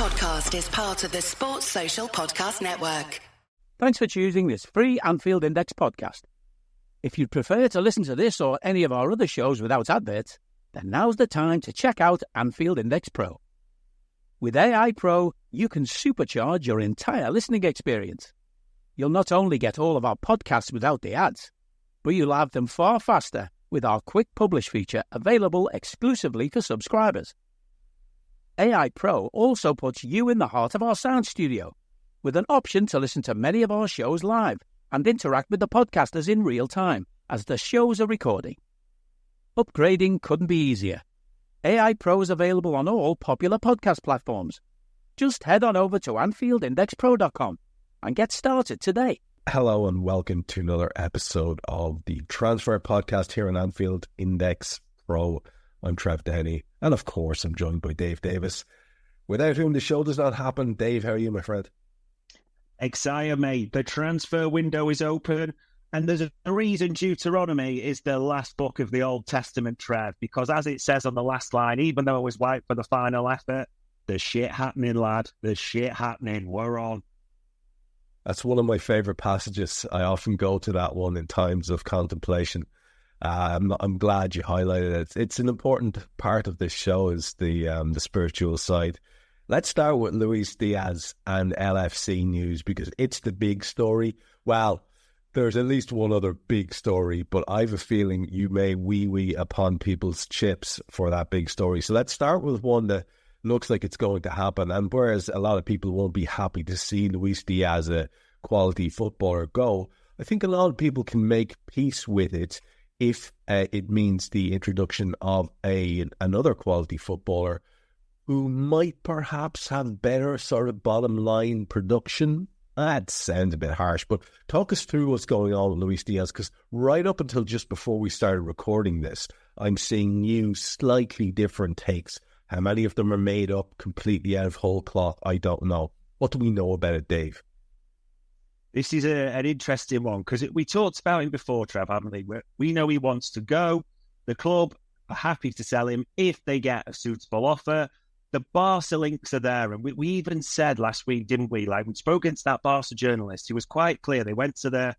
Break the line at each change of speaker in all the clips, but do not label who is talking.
podcast is part of the Sports Social Podcast Network.
Thanks for choosing this free Anfield Index podcast. If you'd prefer to listen to this or any of our other shows without adverts, then now's the time to check out Anfield Index Pro. With AI Pro, you can supercharge your entire listening experience. You'll not only get all of our podcasts without the ads, but you'll have them far faster with our Quick Publish feature available exclusively for subscribers. AI Pro also puts you in the heart of our sound studio, with an option to listen to many of our shows live and interact with the podcasters in real time as the shows are recording. Upgrading couldn't be easier. AI Pro is available on all popular podcast platforms. Just head on over to AnfieldIndexPro.com and get started today.
Hello and welcome to another episode of the Transfer Podcast here on Anfield Index Pro. I'm Trev Downey, and of course I'm joined by Dave Davis, without whom the show does not happen. Dave, how are you, my friend?
Excited, mate. The transfer window is open, and there's a reason Deuteronomy is the last book of the Old Testament, Trev, because as it says on the last line, even though it was white for the final effort, there's shit happening, lad. There's shit happening. We're on.
That's one of my favourite passages. I often go to that one in times of contemplation. I'm glad you highlighted it. It's an important part of this show, is the spiritual side. Let's start with Luis Diaz and LFC news, because it's the big story. Well, there's at least one other big story, but I have a feeling you may wee upon people's chips for that big story. So let's start with one that looks like it's going to happen. And whereas a lot of people won't be happy to see Luis Diaz, a quality footballer, go, I think a lot of people can make peace with it if it means the introduction of another quality footballer who might perhaps have better sort of bottom line production. That sounds a bit harsh, but talk us through what's going on with Luis Diaz, because right up until just before we started recording this, I'm seeing new, slightly different takes. How many of them are made up completely out of whole cloth, I don't know. What do we know about it, Dave?
This is an interesting one, because we talked about him before, Trev, haven't we? We know he wants to go. The club are happy to sell him if they get a suitable offer. The Barca links are there, and we even said last week, didn't we? Like, we spoke to that Barca journalist. He was quite clear. They went to the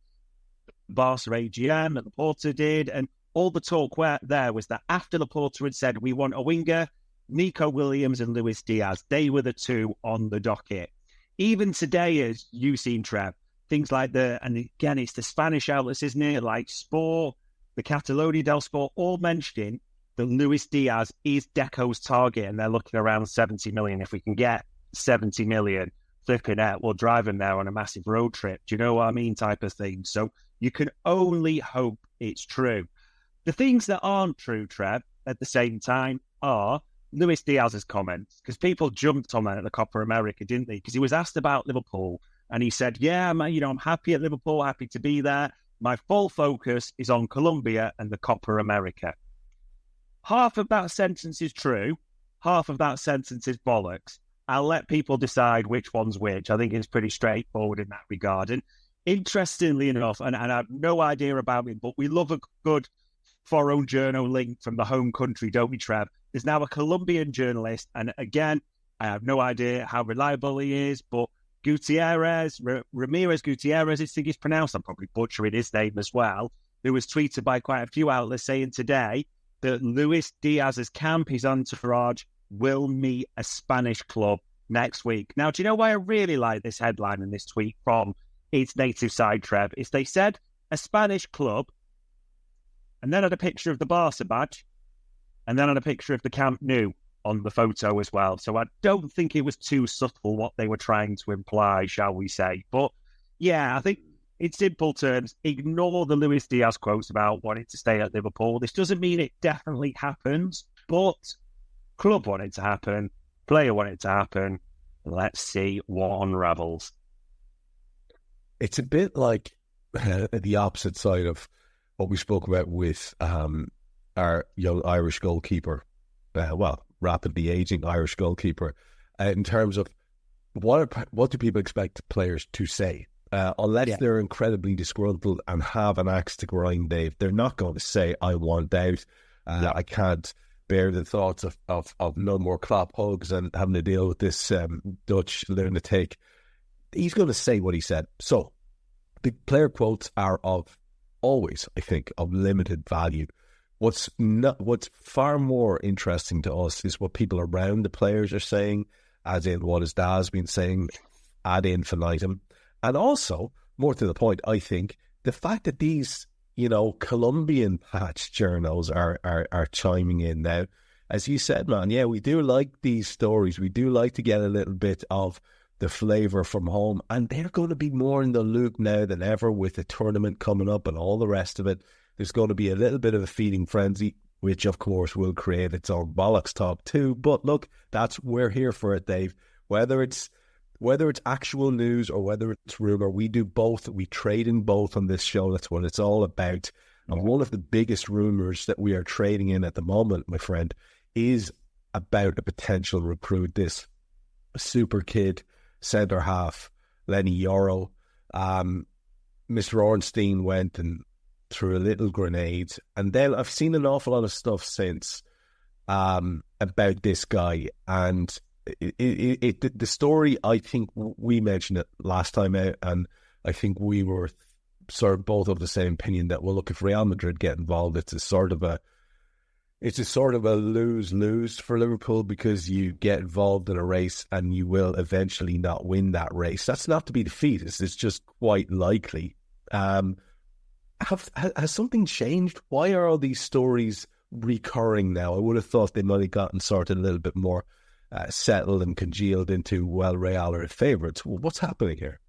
Barca AGM, and Laporta did, and all the talk there was that after Laporta had said, we want a winger, Nico Williams and Luis Diaz, they were the two on the docket. Even today, as you've seen, Trev, things like and again, it's the Spanish outlets, isn't it? Like Sport, the Catalonia del Sport, all mentioning that Luis Diaz is Deco's target, and they're looking around 70 million. If we can get 70 million, flipping out, we'll drive him there on a massive road trip. Do you know what I mean? Type of thing. So you can only hope it's true. The things that aren't true, Trev, at the same time, are Luis Diaz's comments, because people jumped on that at the Copa America, didn't they? Because he was asked about Liverpool, and he said, yeah, I'm happy at Liverpool, happy to be there. My full focus is on Colombia and the Copa America. Half of that sentence is true. Half of that sentence is bollocks. I'll let people decide which one's which. I think it's pretty straightforward in that regard. And interestingly enough, and I have no idea about it, but we love a good foreign journal link from the home country, don't we, Trev? There's now a Colombian journalist, and again, I have no idea how reliable he is, but Ramirez Gutierrez, I think it's pronounced, I'm probably butchering his name as well, who was tweeted by quite a few outlets saying today that Luis Diaz's camp, his entourage, will meet a Spanish club next week. Now, do you know why I really like this headline and this tweet from its native side, Trev? Is they said a Spanish club, and then had a picture of the Barca badge, and then had a picture of the Camp Nou on the photo as well. So I don't think it was too subtle what they were trying to imply, shall we say. But yeah, I think in simple terms, ignore the Luis Diaz quotes about wanting to stay at Liverpool. This doesn't mean it definitely happens, but club want it to happen, player want it to happen. Let's see what unravels.
It's a bit like the opposite side of what we spoke about with our young Irish goalkeeper, rapidly aging Irish goalkeeper, in terms of what do people expect players to say? Unless they're incredibly disgruntled and have an axe to grind, Dave, they're not going to say, I want out, I can't bear the thoughts of no more Klopp hugs and having to deal with this Dutch lunatic. He's going to say what he said. So the player quotes are always, I think, of limited value. What's far more interesting to us is what people around the players are saying, as in what his dad's been saying ad infinitum. And also, more to the point, I think, the fact that these, Colombian patch journos are chiming in now. As you said, man, yeah, we do like these stories. We do like to get a little bit of the flavour from home. And they're going to be more in the loop now than ever with the tournament coming up and all the rest of it. There's going to be a little bit of a feeding frenzy, which, of course, will create its own bollocks talk too. But look, we're here for it, Dave. Whether it's actual news or whether it's rumour, we do both. We trade in both on this show. That's what it's all about. And one of the biggest rumours that we are trading in at the moment, my friend, is about a potential recruit, this super kid, centre-half, Lenny Yoro. Mr. Ornstein went and threw a little grenade. And then I've seen an awful lot of stuff since about this guy. And the story, I think we mentioned it last time out, and I think we were sort of both of the same opinion that, well, look, if Real Madrid get involved, it's a sort of a lose-lose for Liverpool, because you get involved in a race and you will eventually not win that race. That's not to be defeated. It's just quite likely. Has something changed? Why are all these stories recurring now? I would have thought they might have gotten sort of a little bit more settled and congealed into, well, Real are favourites. Well, what's happening here?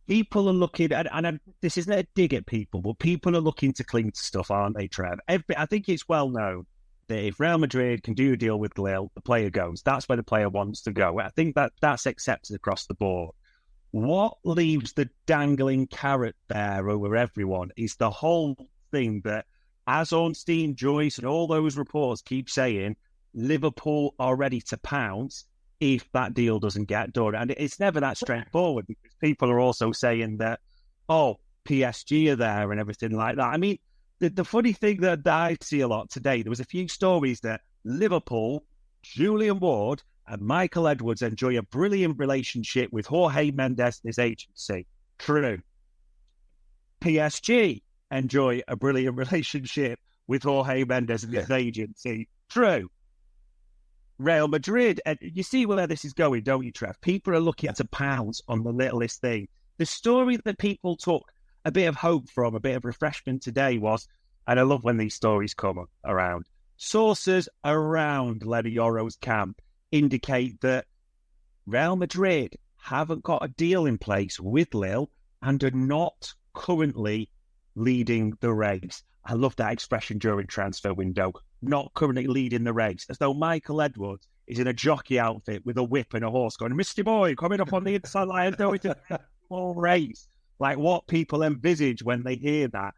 People are looking, and this isn't a dig at people, but people are looking to cling to stuff, aren't they, Trev? I think it's well known that if Real Madrid can do a deal with Lille, the player goes. That's where the player wants to go. I think that's accepted across the board. What leaves the dangling carrot there over everyone is the whole thing that, as Ornstein, Joyce, and all those reports keep saying, Liverpool are ready to pounce if that deal doesn't get done. And it's never that straightforward, because people are also saying that, PSG are there and everything like that. I mean, the funny thing that I see a lot today, there was a few stories that Liverpool, Julian Ward and Michael Edwards enjoy a brilliant relationship with Jorge Mendes and his agency. True. PSG enjoy a brilliant relationship with Jorge Mendes and his agency. True. Real Madrid, and you see where this is going, don't you, Trev? People are looking to pounce on the littlest thing. The story that people took a bit of hope from, a bit of refreshment today was, and I love when these stories come around, sources around Lenny Yoro's camp indicate that Real Madrid haven't got a deal in place with Lille and are not currently leading the race. I love that expression during transfer window. Not currently leading the race, as though Michael Edwards is in a jockey outfit with a whip and a horse going, Misty Boy, coming up on the inside line, going to whole race. Like what people envisage when they hear that.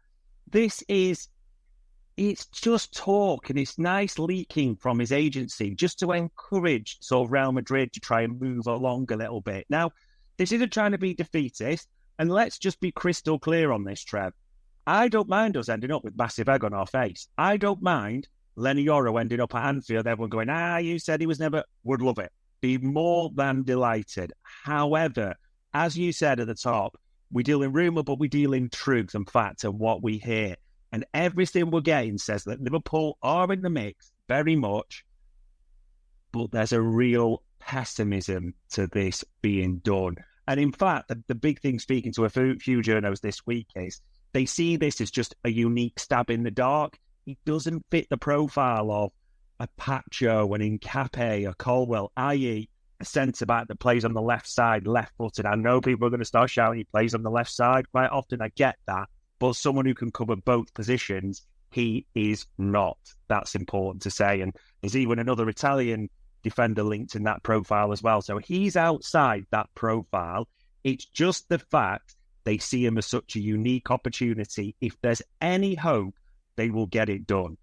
It's just talk, and it's nice leaking from his agency just to encourage sort of Real Madrid to try and move along a little bit. Now, this isn't trying to be defeatist, and let's just be crystal clear on this, Trev. I don't mind us ending up with massive egg on our face. I don't mind Lenny Yoro ending up at Anfield, everyone going, you said he was never, would love it. Be more than delighted. However, as you said at the top, we deal in rumour, but we deal in truth and fact and what we hear. And everything we're getting says that Liverpool are in the mix, very much, but there's a real pessimism to this being done. And in fact, the big thing, speaking to a few journos this week, is they see this as just a unique stab in the dark. It doesn't fit the profile of a Pacho, an Incape, a Colwell, i.e. a centre-back that plays on the left side, left-footed. I know people are going to start shouting he plays on the left side. Quite often I get that. But someone who can cover both positions, he is not. That's important to say. And there's even another Italian defender linked in that profile as well. So he's outside that profile. It's just the fact they see him as such a unique opportunity. If there's any hope, they will get it done.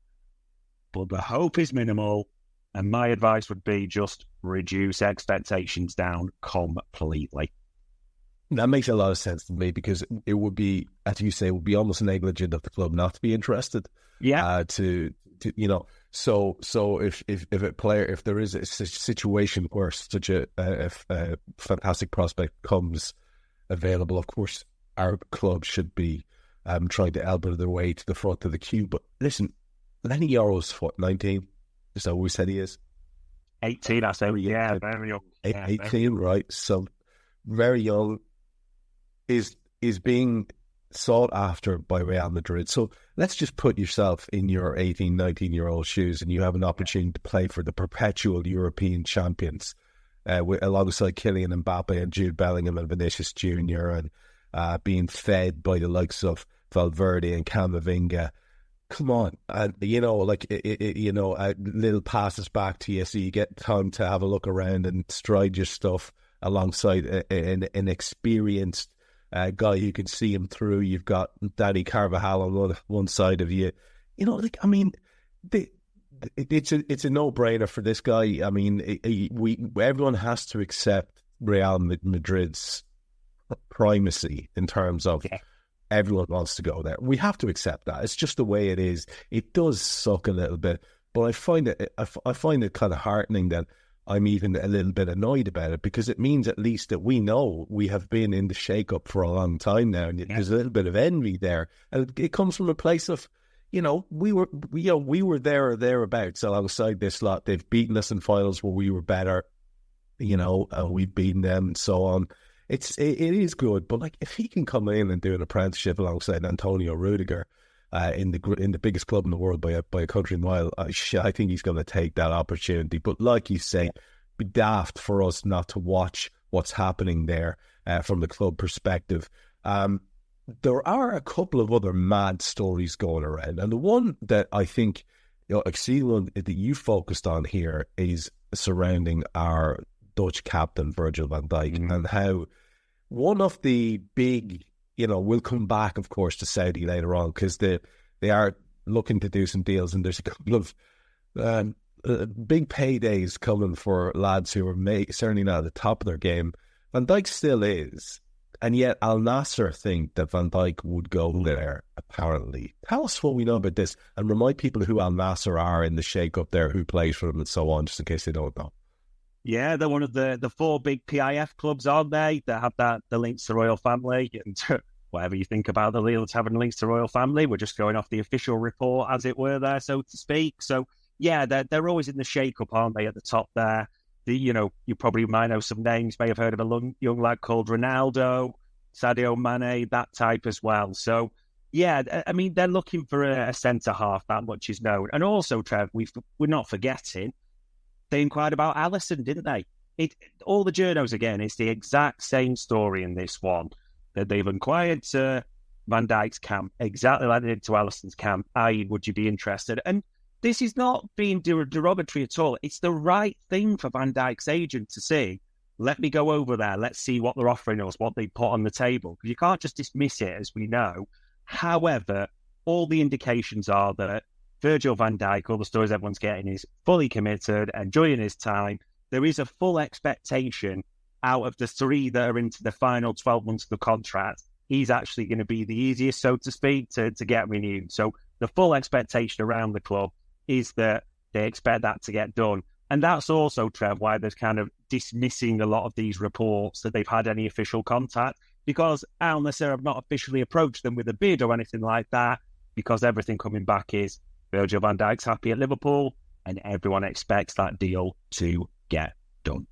But the hope is minimal, and my advice would be just reduce expectations down completely.
That makes a lot of sense to me, because it would be, as you say, it would be almost negligent of the club not to be interested.
Yeah.
To if there is a situation where such a fantastic prospect comes available, of course, our club should be trying to elbow their way to the front of the queue. But listen, Lenny Yoro's 19? Is that what we said he is?
18, I say. Yeah, very young.
18, right? So very young, is being sought after by Real Madrid. So let's just put yourself in your 18, 19-year-old shoes, and you have an opportunity to play for the perpetual European champions alongside Kylian Mbappe and Jude Bellingham and Vinicius Jr. and being fed by the likes of Valverde and Camavinga. Come on, and little passes back to you, so you get time to have a look around and stride your stuff alongside an experienced guy who can see him through. You've got Dani Carvajal on one side of you. It's a no-brainer for this guy. I mean, everyone has to accept Real Madrid's primacy in terms of everyone wants to go there. We have to accept that. It's just the way it is. It does suck a little bit, but I find it kind of heartening that I'm even a little bit annoyed about it, because it means at least that we know we have been in the shake-up for a long time now, and there's a little bit of envy there, and it comes from a place of, we were there or thereabouts alongside this lot. They've beaten us in finals where we were better, and we've beaten them and so on. It is good, but if he can come in and do an apprenticeship alongside Antonio Rudiger in the biggest club in the world by a country mile, I think he's going to take that opportunity. But like you say, be daft for us not to watch what's happening there from the club perspective. There are a couple of other mad stories going around, and the one that I think one that you focused on here is surrounding our Dutch captain Virgil van Dijk, and how one of the big, we'll come back, of course, to Saudi later on, because they are looking to do some deals, and there's a couple of big paydays coming for lads who are certainly not at the top of their game. Van Dijk still is, and yet Al Nassr think that Van Dijk would go there, apparently. Tell us what we know about this, and remind people who Al Nassr are in the shake-up there, who plays for them and so on, just in case they don't know.
Yeah, they're one of the four big PIF clubs, aren't they? That have the links to royal family, and whatever you think about the Leeds having links to royal family, we're just going off the official report, as it were, there, so to speak. So yeah, they're always in the shake-up, aren't they, at the top there? You probably might know some names, may have heard of a young lad called Ronaldo, Sadio Mane, that type as well. So yeah, I mean, they're looking for a centre-half, that much is known. And also, Trev, we're not forgetting, they inquired about Alisson, didn't they? All the journos, again, it's the exact same story in this one, that they've inquired to Van Dijk's camp, exactly like they did to Alisson's camp, i.e., would you be interested? And this is not being derogatory at all. It's the right thing for Van Dijk's agent to say, let me go over there, let's see what they're offering us, what they put on the table. You can't just dismiss it, as we know. However, all the indications are that Virgil van Dijk, all the stories everyone's getting, is fully committed, enjoying his time. There is a full expectation out of the three that are into the final 12 months of the contract. He's actually going to be the easiest, so to speak, to get renewed. So the full expectation around the club is that they expect that to get done. And that's also, Trev, why there's kind of dismissing a lot of these reports that they've had any official contact, because Al Nassr have not officially approached them with a bid or anything like that, because everything coming back is Virgil van Dijk's happy at Liverpool, and everyone expects that deal to get done.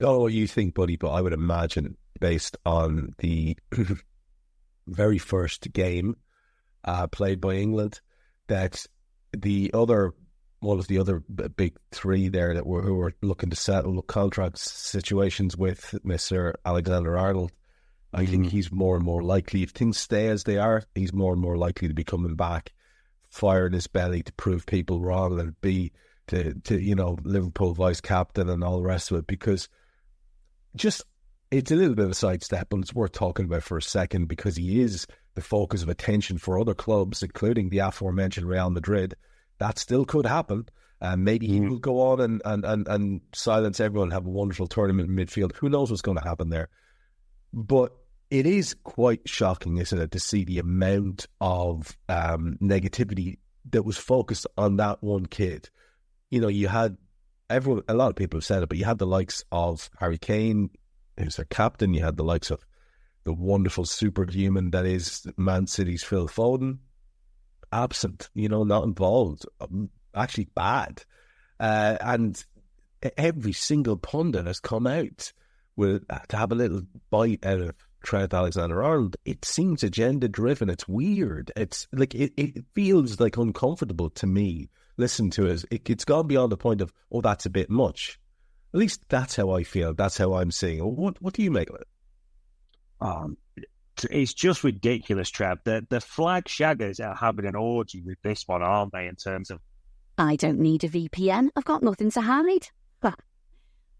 I don't know what you think, buddy, but I would imagine, based on the very first game played by England, that one of the other big three there who were looking to settle contract situations with Mr. Alexander-Arnold, I think he's more and more likely, if things stay as they are, he's more and more likely to be coming back, fire in his belly to prove people wrong, and be to Liverpool vice captain and all the rest of it, because it's a little bit of a sidestep, but it's worth talking about for a second, because he is the focus of attention for other clubs, including the aforementioned Real Madrid. That still could happen. Maybe he will go on and silence everyone, have a wonderful tournament in midfield. Who knows what's going to happen there? But it is quite shocking, isn't it, to see the amount of negativity that was focused on that one kid. You know, you had a lot of people have said it, but you had the likes of Harry Kane, who's their captain. You had the likes of the wonderful superhuman that is Man City's Phil Foden, absent, you know, not involved, actually bad. And every single pundit has come out to have a little bite out of Trent Alexander-Arnold. It seems agenda-driven. It's weird. It's like it feels like uncomfortable to me. Listen to it. It's gone beyond the point of, oh, that's a bit much. At least that's how I feel. That's how I'm seeing it. What do you make of it?
It's just ridiculous, Trev. The flag shaggers are having an orgy with this one, aren't they, in terms of...
I don't need a VPN. I've got nothing to hide.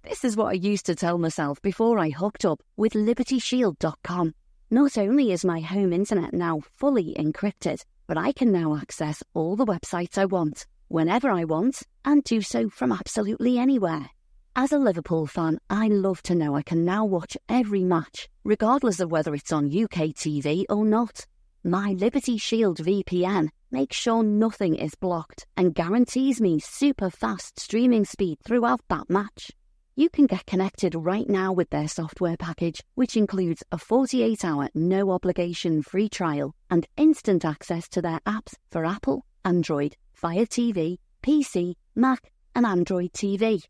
This is what I used to tell myself before I hooked up with LibertyShield.com. Not only is my home internet now fully encrypted, but I can now access all the websites I want, whenever I want, and do so from absolutely anywhere. As a Liverpool fan, I love to know I can now watch every match, regardless of whether it's on UK TV or not. My Liberty Shield VPN makes sure nothing is blocked and guarantees me super fast streaming speed throughout that match. You can get connected right now with their software package, which includes a 48-hour no-obligation free trial and instant access to their apps for Apple, Android, Fire TV, PC, Mac and Android TV.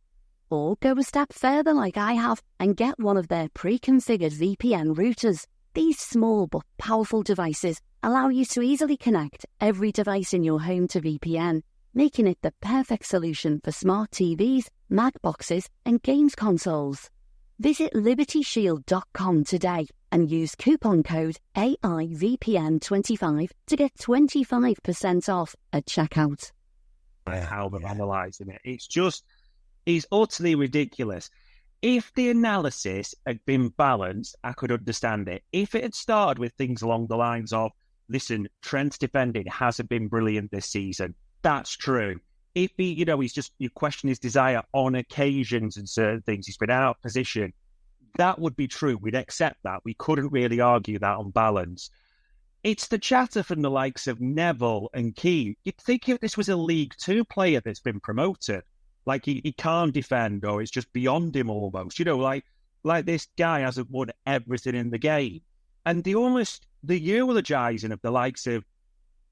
Or go a step further like I have and get one of their pre-configured VPN routers. These small but powerful devices allow you to easily connect every device in your home to VPN, making it the perfect solution for smart TVs, Mac boxes and games consoles. Visit LibertyShield.com today and use coupon code AIVPN25 to get 25% off at checkout.
How they're analysing it. It's utterly ridiculous. If the analysis had been balanced, I could understand it. If it had started with things along the lines of, listen, Trent's defending hasn't been brilliant this season, that's true. If he, you question his desire on occasions and certain things, he's been out of position, that would be true. We'd accept that. We couldn't really argue that on balance. It's the chatter from the likes of Neville and Keane. You'd think if this was a League Two player that's been promoted, like he can't defend or it's just beyond him almost, like this guy hasn't won everything in the game. And the eulogising of the likes of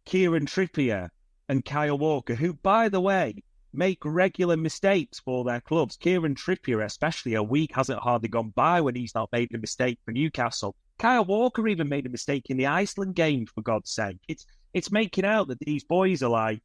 Kieran Trippier and Kyle Walker, who, by the way, make regular mistakes for their clubs. Kieran Trippier, especially, a week hasn't hardly gone by when he's not made a mistake for Newcastle. Kyle Walker even made a mistake in the Iceland game, for God's sake. It's making out that these boys are like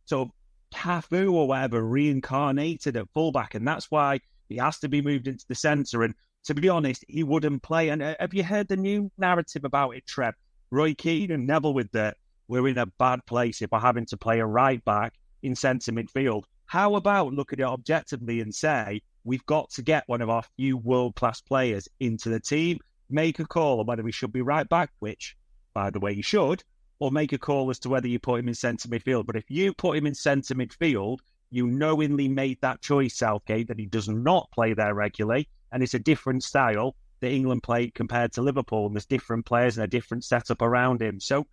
sort of Cafu or whatever, reincarnated at fullback, and that's why he has to be moved into the centre. And to be honest, he wouldn't play. And have you heard the new narrative about it, Trev? Roy Keane and Neville with the we're in a bad place if we're having to play a right back in centre midfield. How about look at it objectively and say, we've got to get one of our few world-class players into the team, make a call on whether we should be right back, which, by the way, you should, or make a call as to whether you put him in centre midfield. But if you put him in centre midfield, you knowingly made that choice, Southgate, that he does not play there regularly, and it's a different style that England play compared to Liverpool, and there's different players and a different setup around him. So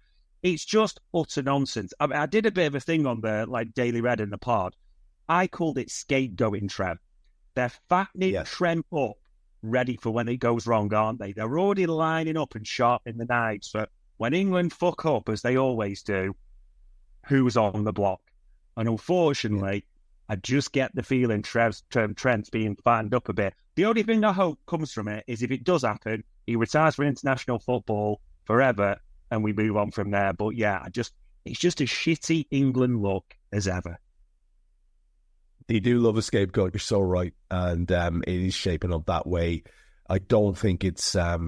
it's just utter nonsense. I mean, I did a bit of a thing on the Daily Red in the pod. I called it scapegoating, Trev. They're fattening Trent up, ready for when it goes wrong, aren't they? They're already lining up and sharpening the knives for when England fuck up, as they always do, who's on the block. And unfortunately, I just get the feeling Trent's being fattened up a bit. The only thing I hope comes from it is if it does happen, he retires from international football forever and we move on from there. But yeah, it's just a shitty England look as ever.
They do love a scapegoat, you're so right. And it is shaping up that way. I don't think it's a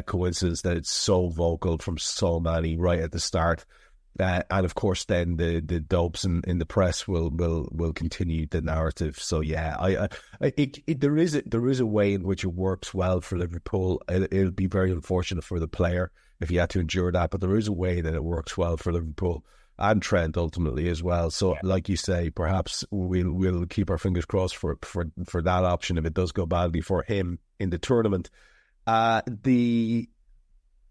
coincidence that it's so vocal from so many right at the start. And of course, then the dopes in the press will continue the narrative. So yeah, there is a way in which it works well for Liverpool. It'll be very unfortunate for the player if he had to endure that, but there is a way that it works well for Liverpool and Trent ultimately as well. So, like you say, perhaps we'll keep our fingers crossed for that option if it does go badly for him in the tournament. The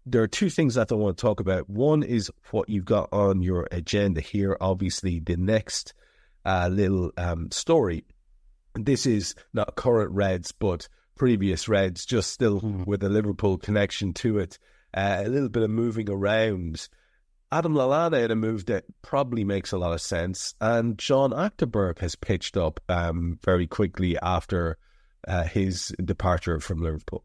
there are two things that I want to talk about. One is what you've got on your agenda here. Obviously, the next little story. This is not current Reds, but previous Reds, just still with a Liverpool connection to it. A little bit of moving around. Adam Lallana in a move that probably makes a lot of sense. And John Achterberg has pitched up very quickly after his departure from Liverpool.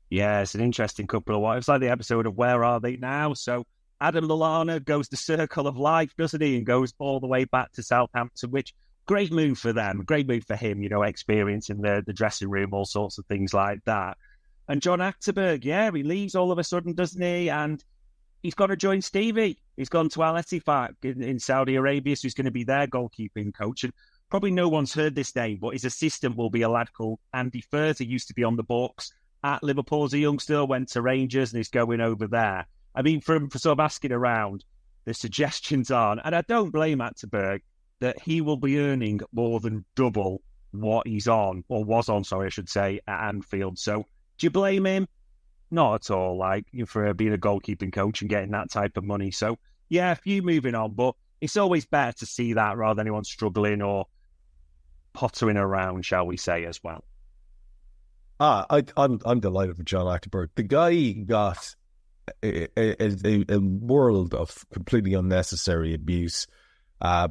Yeah, it's an interesting couple of what. It's like the episode of Where Are They Now? So Adam Lallana goes the circle of life, doesn't he? And goes all the way back to Southampton, which great move for them. Great move for him, experience in the dressing room, all sorts of things like that. And John Achterberg, he leaves all of a sudden, doesn't he? And he's got to join Stevie. He's gone to Al Ettifaq in Saudi Arabia, so he's going to be their goalkeeping coach. And probably no one's heard this name, but his assistant will be a lad called Andy Furze. He used to be on the books at Liverpool as a youngster, went to Rangers, and he's going over there. I mean, for sort of asking around, the suggestions are, and I don't blame Achterberg, that he will be earning more than double what he's on, or was on, sorry, I should say, at Anfield. So do you blame him? Not at all, for being a goalkeeping coach and getting that type of money. So, yeah, a few moving on, but it's always better to see that rather than anyone struggling or pottering around, shall we say, as well.
I'm delighted with John Achterberg. The guy got a world of completely unnecessary abuse.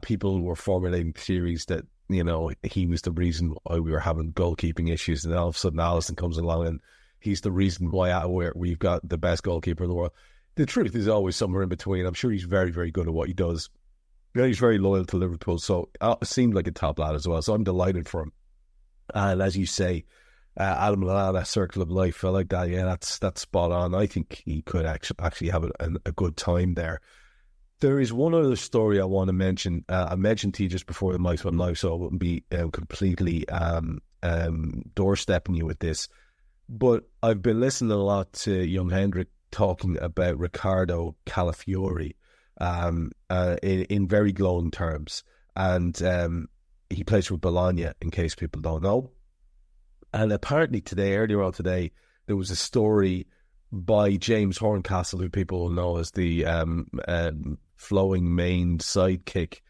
People were formulating theories that, he was the reason why we were having goalkeeping issues. And then all of a sudden, Alisson comes along and he's the reason why we've got the best goalkeeper in the world. The truth is always somewhere in between. I'm sure he's very, very good at what he does. He's very loyal to Liverpool, so it seemed like a top lad as well. So I'm delighted for him. And as you say, Adam Lallana, circle of life, I like that. Yeah, that's spot on. I think he could actually have a good time there. There is one other story I want to mention. I mentioned to you just before the mics went live, so I wouldn't be completely doorstepping you with this. But I've been listening a lot to young Hendrik talking about Riccardo Calafiori in very glowing terms. And he plays for Bologna, in case people don't know. And apparently earlier on today, there was a story by James Horncastle, who people will know as the flowing main sidekick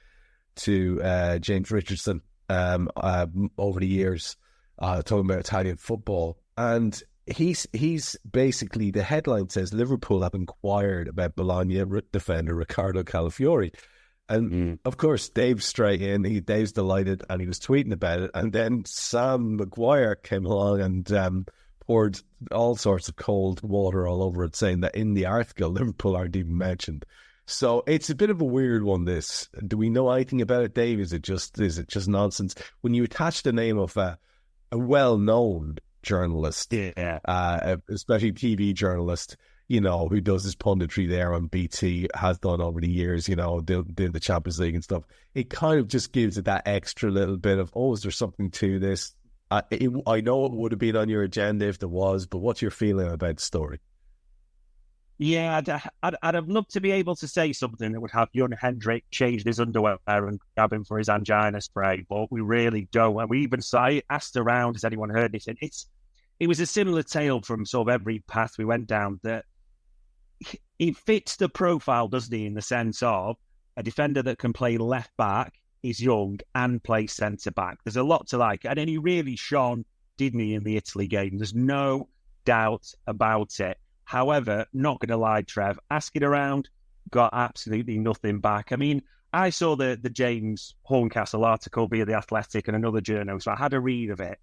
to James Richardson over the years, talking about Italian football. And he's basically, the headline says, Liverpool have inquired about Bologna defender Riccardo Calafiori. And of course, Dave's straight in. Dave's delighted, and he was tweeting about it. And then Sam Maguire came along and poured all sorts of cold water all over it, saying that in the article, Liverpool aren't even mentioned. So it's a bit of a weird one, this. Do we know anything about it, Dave? Is it just nonsense? When you attach the name of a well-known journalist, especially TV journalist, who does his punditry there on BT, has done over the years, doing the Champions League and stuff, it kind of just gives it that extra little bit of, is there something to this? I know it would have been on your agenda if there was, but what's your feeling about the story?
Yeah, I'd have loved to be able to say something that would have young Hendrik change his underwear and grab him for his angina spray, but we really don't. And we even asked around, has anyone heard this? And it was a similar tale from sort of every path we went down, that he fits the profile, doesn't he, in the sense of a defender that can play left back, is young, and play centre back. There's a lot to like. And then he really shone, didn't he, in the Italy game? There's no doubt about it. However, not going to lie, Trev, asking around, got absolutely nothing back. I mean, I saw the James Horncastle article via The Athletic and another journal, so I had a read of it.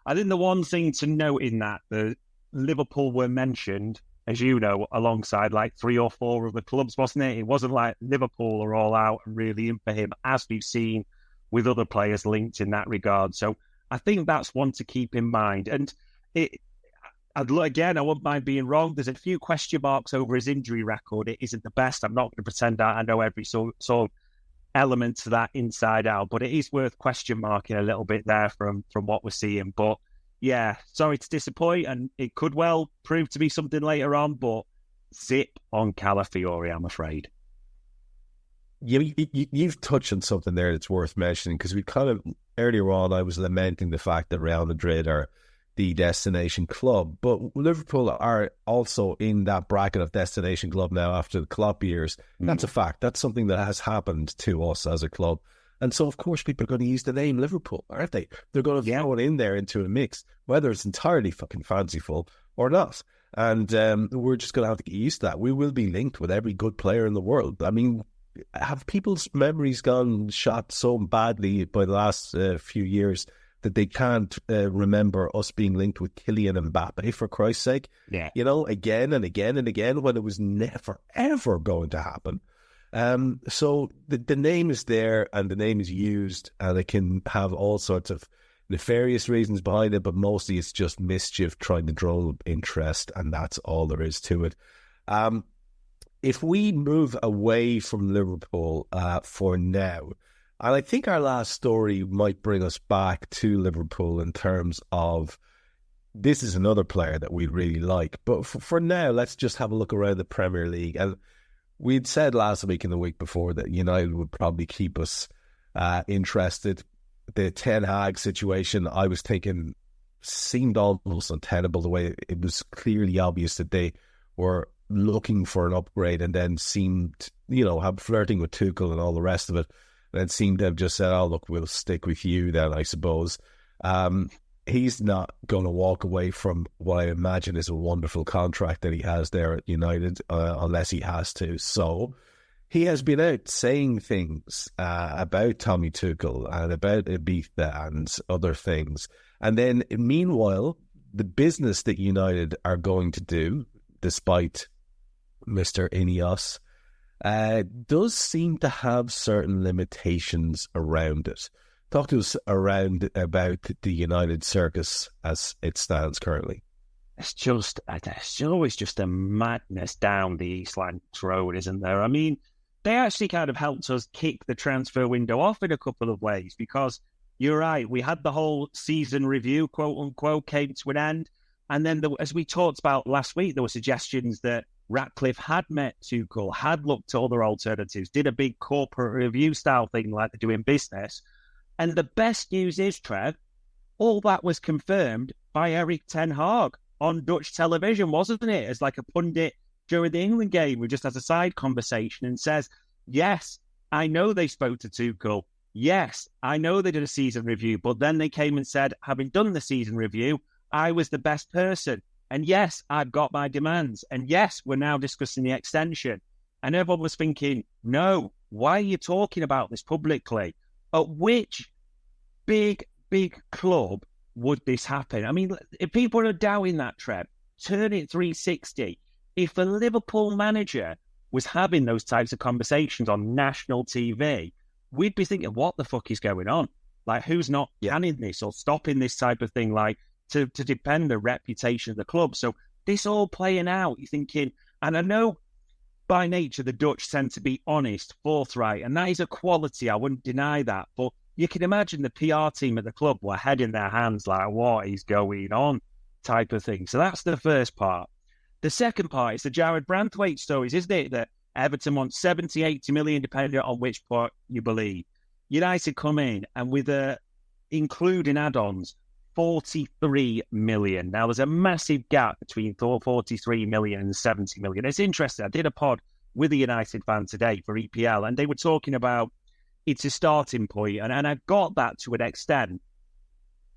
I think the one thing to note in that, the Liverpool were mentioned, as you know, alongside like 3 or 4 of the clubs, wasn't it? It wasn't like Liverpool are all out and really in for him, as we've seen with other players linked in that regard. So I think that's one to keep in mind. And I wouldn't mind being wrong. There's a few question marks over his injury record. It isn't the best. I'm not going to pretend I know every sort of element to that inside out, but it is worth question marking a little bit there from what we're seeing. But yeah, sorry to disappoint, and it could well prove to be something later on, but zip on Calafiori, I'm afraid.
You've touched on something there that's worth mentioning, because we kind of, earlier on, I was lamenting the fact that Real Madrid are the destination club. But Liverpool are also in that bracket of destination club now after the Klopp years. That's a fact. That's something that has happened to us as a club. And so, of course, people are going to use the name Liverpool, aren't they? They're going to throw it in there into a mix, whether it's entirely fucking fanciful or not. And we're just going to have to get used to that. We will be linked with every good player in the world. I mean, have people's memories gone shot so badly by the last few years that they can't remember us being linked with Kylian Mbappe, for Christ's sake?
Yeah.
You know, again and again and again, when it was never, ever going to happen. So the name is there and the name is used, and it can have all sorts of nefarious reasons behind it, but mostly it's just mischief trying to draw interest, and that's all there is to it. If we move away from Liverpool for now, and I think our last story might bring us back to Liverpool in terms of this is another player that we really like, but for now, let's just have a look around the Premier League. And we'd said last week and the week before that United would probably keep us interested. The Ten Hag situation, I was thinking, seemed almost untenable, the way it was clearly obvious that they were looking for an upgrade, and then seemed, flirting with Tuchel and all the rest of it, and then seemed to have just said, oh, look, we'll stick with you then, I suppose. He's not going to walk away from what I imagine is a wonderful contract that he has there at United, unless he has to. So he has been out saying things about Tommy Tuchel and about Ibiza and other things. And then, meanwhile, the business that United are going to do, despite Mr. Ineos, does seem to have certain limitations around it. Talk to us about the United circus as it stands currently.
It's always just a madness down the East Lancs Road, isn't there? I mean, they actually kind of helped us kick the transfer window off in a couple of ways, because you're right, we had the whole season review, quote unquote, came to an end. And then, as we talked about last week, there were suggestions that Ratcliffe had met Tuchel, had looked at other alternatives, did a big corporate review style thing like they do in business. And the best news is, Trev, all that was confirmed by Erik ten Hag on Dutch television, wasn't it? As like a pundit during the England game who just has a side conversation and says, yes, I know they spoke to Tuchel. Yes, I know they did a season review, but then they came and said, having done the season review, I was the best person. And yes, I've got my demands. And yes, we're now discussing the extension. And everyone was thinking, no, why are you talking about this publicly? At which big club would this happen? I mean, if people are doubting that, Trev, turn it 360. If a Liverpool manager was having those types of conversations on national TV, we'd be thinking, what the fuck is going on? Like, who's not banning this or stopping this type of thing, like, to defend the reputation of the club? So this all playing out, you're thinking, and I know by nature the Dutch tend to be honest, forthright, and that is a quality, I wouldn't deny that. But you can imagine the PR team at the club were head in their hands like, what is going on type of thing. So that's the first part. The second part is the Jared Branthwaite stories, isn't it? That Everton wants 70, 80 million, depending on which part you believe. United come in and with including add-ons, 43 million. Now, there's a massive gap between 43 million and 70 million. It's interesting. I did a pod with a United fan today for EPL, and they were talking about it's a starting point, and I got that to an extent.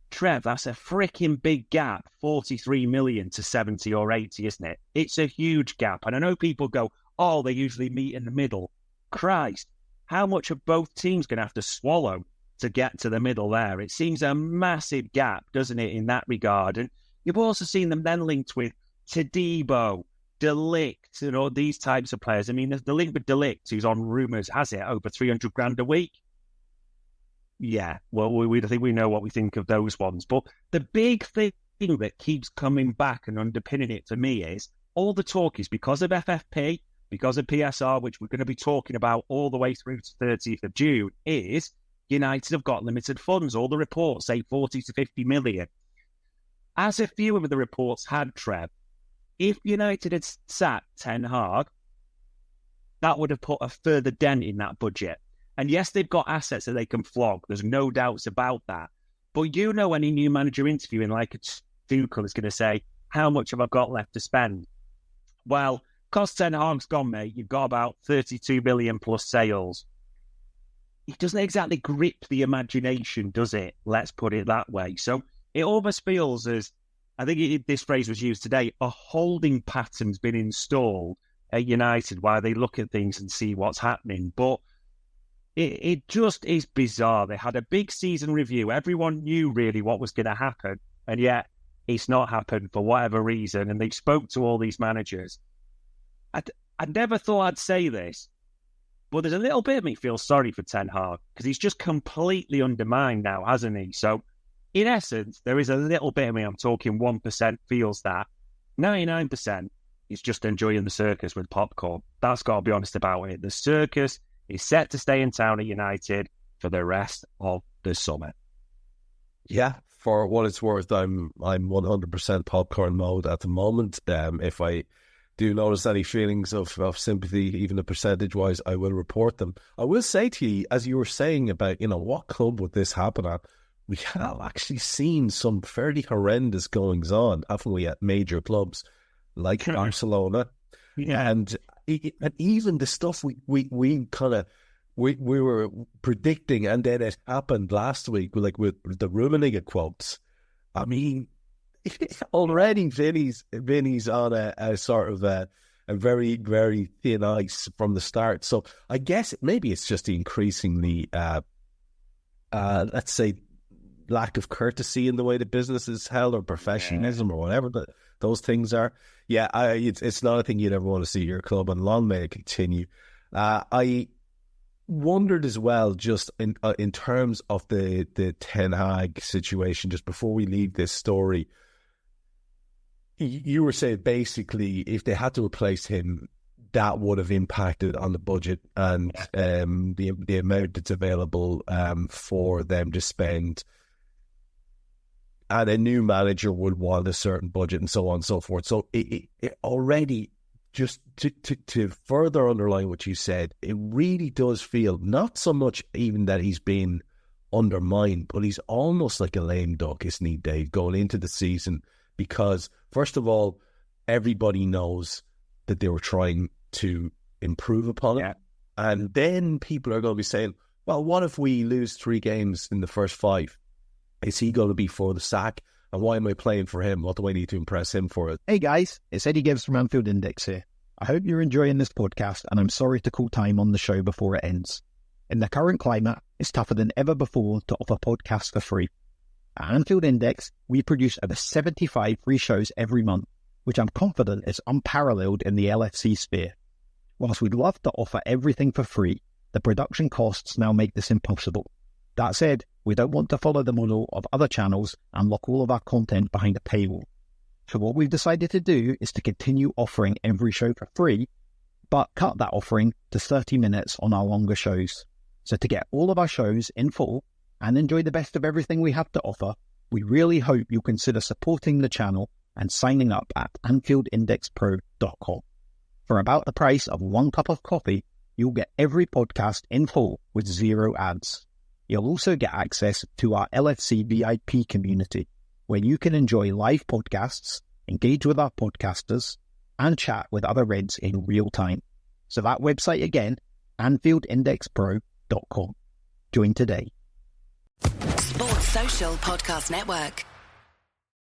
Trev, that's a freaking big gap, 43 million to 70 or 80, isn't it? It's a huge gap. And I know people go, oh, they usually meet in the middle. Christ, how much are both teams going to have to swallow to get to the middle there? It seems a massive gap, doesn't it, in that regard? And you've also seen them then linked with Todibo, De Ligt, and all these types of players. I mean, the link with De Ligt, who's on rumours, has it over 300 grand a week? Yeah, well, I think we know what we think of those ones. But the big thing that keeps coming back and underpinning it for me is all the talk is because of FFP, because of PSR, which we're going to be talking about all the way through to 30th of June, is United have got limited funds. All the reports say 40 to 50 million. As a few of the reports had, Trev, if United had sat Ten Hag, that would have put a further dent in that budget. And yes, they've got assets that they can flog. There's no doubts about that. But you know, any new manager interviewing like a Tuchel is going to say, how much have I got left to spend? Well, because Ten Hag's gone, mate, you've got about 32 million plus sales. It doesn't exactly grip the imagination, does it? Let's put it that way. So it almost feels as, I think this phrase was used today, a holding pattern's been installed at United while they look at things and see what's happening. But it just is bizarre. They had a big season review. Everyone knew really what was going to happen, and yet it's not happened for whatever reason. And they spoke to all these managers. I never thought I'd say this, but there's a little bit of me feels sorry for Ten Hag because he's just completely undermined now, hasn't he? So in essence, there is a little bit of me, I'm talking 1%, feels that. 99% is just enjoying the circus with popcorn. That's got to be honest about it. The circus is set to stay in town at United for the rest of the summer.
Yeah, for what it's worth, I'm 100% popcorn mode at the moment. If I do notice any feelings of sympathy, even a percentage-wise, I will report them. I will say to you, as you were saying about, what club would this happen at, we have actually seen some fairly horrendous goings-on, haven't we, at major clubs like Barcelona.
Yeah.
And even the stuff we were predicting, and then it happened last week, like with the Rummenigge quotes. I mean, already Vinny's on a sort of a very, very thin ice from the start. So I guess maybe it's just the increasingly, let's say, lack of courtesy in the way the business is held, or professionalism, or whatever those things are. Yeah, it's not a thing you'd ever want to see your club, and long may it continue. I wondered as well, just in terms of the Ten Hag situation, just before we leave this story, you were saying basically if they had to replace him, that would have impacted on the budget and the amount that's available for them to spend. And a new manager would want a certain budget and so on and so forth. So it already, just to further underline what you said, it really does feel not so much even that he's been undermined, but he's almost like a lame duck, isn't he, Dave, going into the season? Because, first of all, everybody knows that they were trying to improve upon it. And then people are going to be saying, well, what if we lose 3 games in the first 5? Is he going to be for the sack? And why am I playing for him? What do I need to impress him for?
Hey guys, it's Eddie Gibbs from Anfield Index here. I hope you're enjoying this podcast, and I'm sorry to call time on the show before it ends. In the current climate, it's tougher than ever before to offer podcasts for free. At Anfield Index, we produce over 75 free shows every month, which I'm confident is unparalleled in the LFC sphere. Whilst we'd love to offer everything for free, the production costs now make this impossible. That said, we don't want to follow the model of other channels and lock all of our content behind a paywall. So what we've decided to do is to continue offering every show for free, but cut that offering to 30 minutes on our longer shows. So to get all of our shows in full and enjoy the best of everything we have to offer, we really hope you'll consider supporting the channel and signing up at AnfieldIndexPro.com. For about the price of 1 cup of coffee, you'll get every podcast in full with 0 ads. You'll also get access to our LFC VIP community, where you can enjoy live podcasts, engage with our podcasters, and chat with other Reds in real time. So that website again, AnfieldIndexPro.com. Join today.
Sports Social Podcast Network.